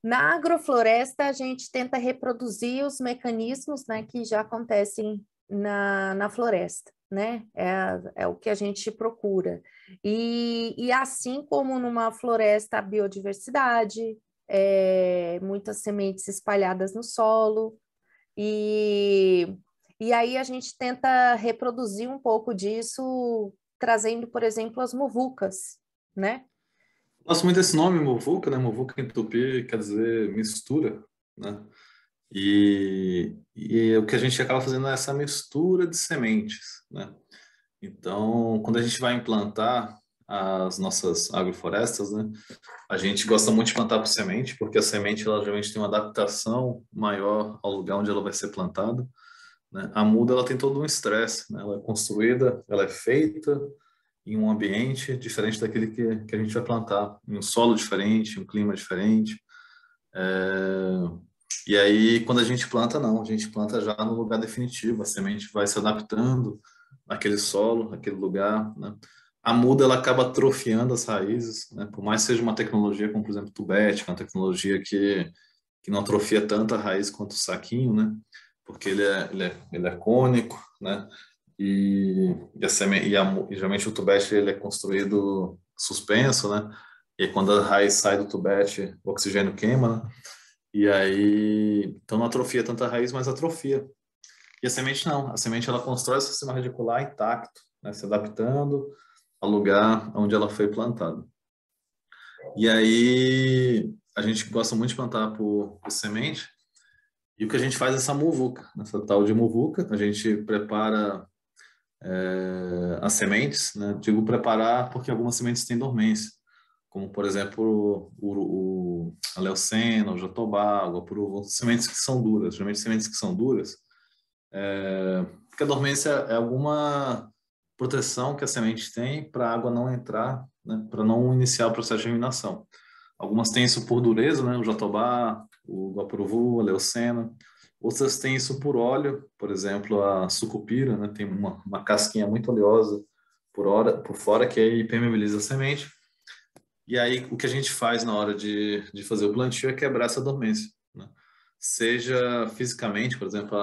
Na agrofloresta, a gente tenta reproduzir os mecanismos, né, que já acontecem na floresta, né? É o que a gente procura. E assim como numa floresta, a biodiversidade, muitas sementes espalhadas no solo, e, e aí a gente tenta reproduzir um pouco disso, trazendo, por exemplo, as muvucas, né? Gosto muito desse nome, muvuca, né? Muvuca em tupi quer dizer mistura, né? E o que a gente acaba fazendo é essa mistura de sementes, né? Então, quando a gente vai implantar as nossas agroflorestas, né? A gente gosta muito de plantar por semente, porque a semente ela geralmente tem uma adaptação maior ao lugar onde ela vai ser plantada, né? A muda ela tem todo um estresse, né? Ela é construída, ela é feita em um ambiente diferente daquele que a gente vai plantar, em um solo diferente, um clima diferente. E aí, quando a gente planta, não, a gente planta já no lugar definitivo, a semente vai se adaptando naquele solo, naquele lugar, né? A muda ela acaba atrofiando as raízes, né? Por mais que seja uma tecnologia como, por exemplo, o tubete, que é uma tecnologia que não atrofia tanto a raiz quanto o saquinho, né? Porque ele é cônico, né? E, a seme, e geralmente o tubete ele é construído suspenso, né? E aí, quando a raiz sai do tubete, o oxigênio queima, né? E aí, então não atrofia tanta raiz, mas atrofia. E a semente não. A semente ela constrói o sistema radicular intacto, né? Se adaptando ao lugar onde ela foi plantada. E aí, a gente gosta muito de plantar por semente. E o que a gente faz é essa muvuca, essa tal de muvuca. A gente prepara as sementes, né? Digo preparar porque algumas sementes têm dormência, como por exemplo a leucena, o jatobá, o guapuru, sementes que são duras. Geralmente sementes que são duras, porque a dormência é alguma proteção que a semente tem para a água não entrar, né? Para não iniciar o processo de germinação. Algumas têm isso por dureza, né? O jatobá, o guapuruvu, a leucena. Outras têm isso por óleo, por exemplo, a sucupira, né? Tem uma casquinha muito oleosa por fora que aí permeabiliza a semente. E aí o que a gente faz na hora de fazer o plantio é quebrar essa dormência, né? Seja fisicamente, por exemplo,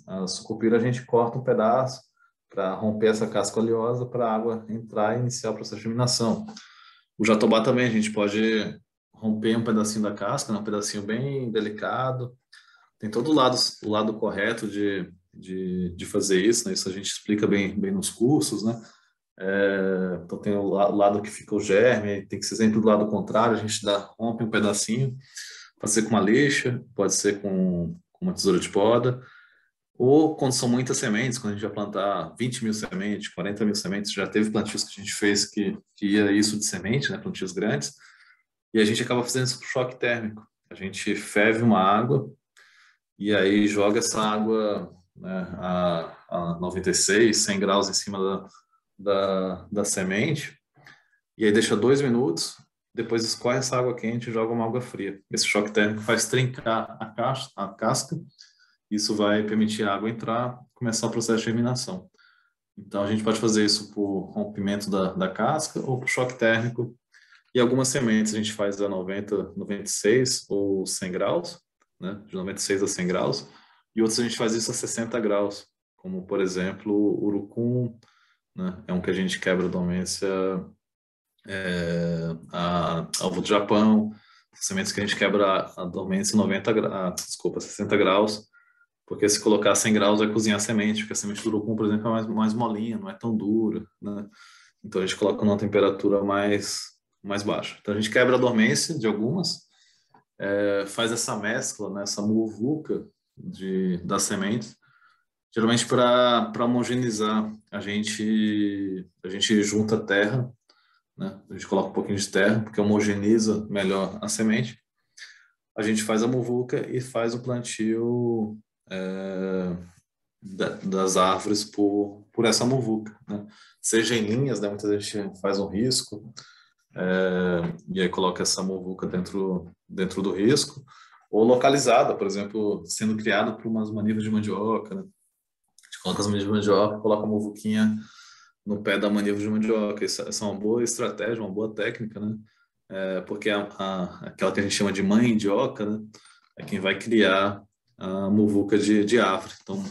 a sucupira a gente corta um pedaço para romper essa casca oleosa para a água entrar e iniciar o processo de germinação. O jatobá também a gente pode romper um pedacinho da casca, né? Um pedacinho bem delicado. Tem todo o lado correto de fazer isso, né? Isso a gente explica bem nos cursos, né? Então tem o lado que fica o germe, tem que ser sempre do lado contrário, a gente rompe um pedacinho, pode ser com uma lixa, pode ser com uma tesoura de poda, ou quando são muitas sementes, quando a gente vai plantar 20 mil sementes, 40 mil sementes, já teve plantios que a gente fez que ia isso de semente, né? Plantios grandes, e a gente acaba fazendo isso por choque térmico. A gente ferve uma água e aí joga essa água, né, a 96, 100 graus em cima da semente, e aí deixa 2 minutos, depois escorre essa água quente e joga uma água fria. Esse choque térmico faz trincar a casca, isso vai permitir a água entrar, começar o processo de germinação. Então a gente pode fazer isso por rompimento da casca ou por choque térmico. E algumas sementes a gente faz a 90, 96 ou 100 graus, né? De 96 a 100 graus. E outras a gente faz isso a 60 graus, como por exemplo o urucum, né? É um que a gente quebra a dormência a alvo do Japão, sementes que a gente quebra a dormência 90 graus, desculpa, 60 graus, porque se colocar 100 graus vai cozinhar a semente, porque a semente do urucum, por exemplo, é mais molinha, não é tão dura, né? Então a gente coloca numa temperatura mais baixa. Então a gente quebra a dormência de algumas, faz essa mescla, né, essa muvuca das sementes. Geralmente para homogeneizar, a gente junta terra, né? A gente coloca um pouquinho de terra, porque homogeneiza melhor a semente. A gente faz a muvuca e faz o plantio das árvores por essa muvuca, né? Seja em linhas, né? Muita gente faz um risco, e aí coloca essa muvuca dentro do risco, ou localizada, por exemplo, sendo criada por umas manivas de mandioca, né? A gente coloca as manivas de mandioca, coloca a muvuquinha no pé da maniva de mandioca. Essa é uma boa estratégia, uma boa técnica, né? porque aquela que a gente chama de mandioca, né, é quem vai criar a muvuca de árvore. Então,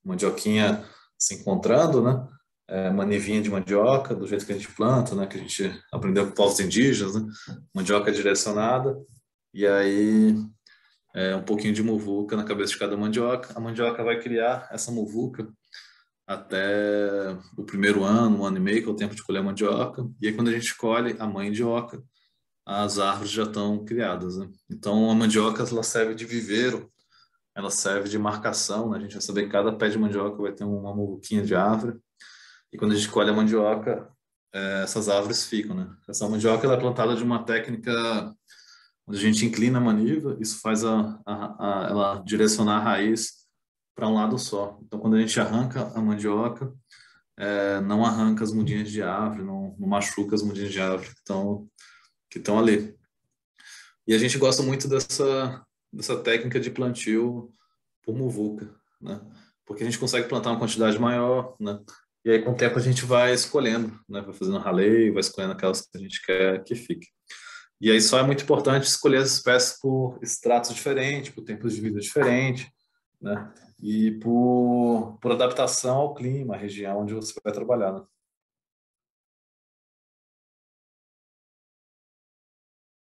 mandioquinha se encontrando, né, manivinha de mandioca, do jeito que a gente planta, né, que a gente aprendeu com povos indígenas, né, mandioca direcionada, e aí um pouquinho de muvuca na cabeça de cada mandioca. A mandioca vai criar essa muvuca até o primeiro ano, 1 ano e meio, que é o tempo de colher a mandioca. E aí, quando a gente colhe a mandioca, as árvores já estão criadas, né? Então, a mandioca ela serve de viveiro, ela serve de marcação, né? A gente vai saber que cada pé de mandioca vai ter uma muvuquinha de árvore. E quando a gente colhe a mandioca, essas árvores ficam, né? Essa mandioca ela é plantada de uma técnica onde a gente inclina a maniva, isso faz ela direcionar a raiz para um lado só. Então, quando a gente arranca a mandioca, não arranca as mudinhas de árvore, não machuca as mudinhas de árvore que estão ali. E a gente gosta muito dessa técnica de plantio por muvuca, né? Porque a gente consegue plantar uma quantidade maior, né? E aí, com o tempo, a gente vai escolhendo, né? Vai fazendo raleio, vai escolhendo aquelas que a gente quer que fique. E aí só é muito importante escolher as espécies por estratos diferentes, por tempos de vida diferentes, né? E por adaptação ao clima, à região onde você vai trabalhar, né?